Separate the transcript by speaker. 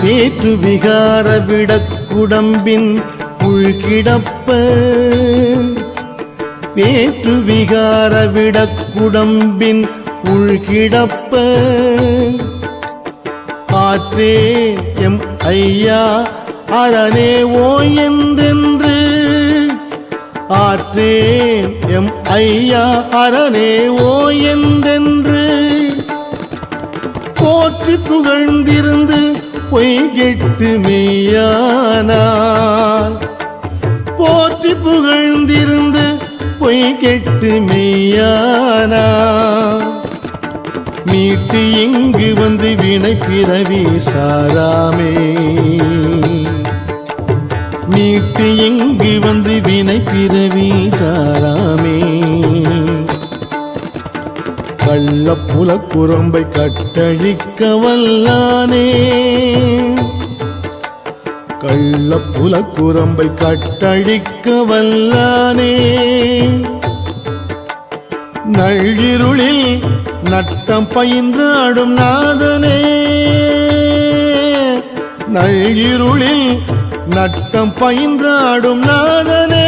Speaker 1: வேற்று விகார விடக்குடம்பின் உள்கிடப்ப வேற்று விகார விடக்குடம்பின் உள்கிடப்ப ஆற்றே எம் ஐயா அரணே ஓ என்றென்று ஆற்றேன் எம் ஐயா அரணே ஓ என்றென்று போற்றி புகழ்ந்திருந்து பொய்கெட்டு மெய்யானான் போற்றி புகழ்ந்திருந்து பொய்கெட்டு மெய்யானான் மீட்டு இங்கு வந்து வினை பிறவி சாராமே மீட்டு இங்கு வந்து வினை பிறவி சாராமே கள்ளப்புல குரம்பை கட்டழிக்க வல்லானே கள்ளப்புல குரம்பை கட்டழிக்க வல்லானே நள்ளிருளில் நட்டம் பயின்றாடும் நாதனே நள்ளிருளில் நட்டம் பயின்றாடும் நாதனே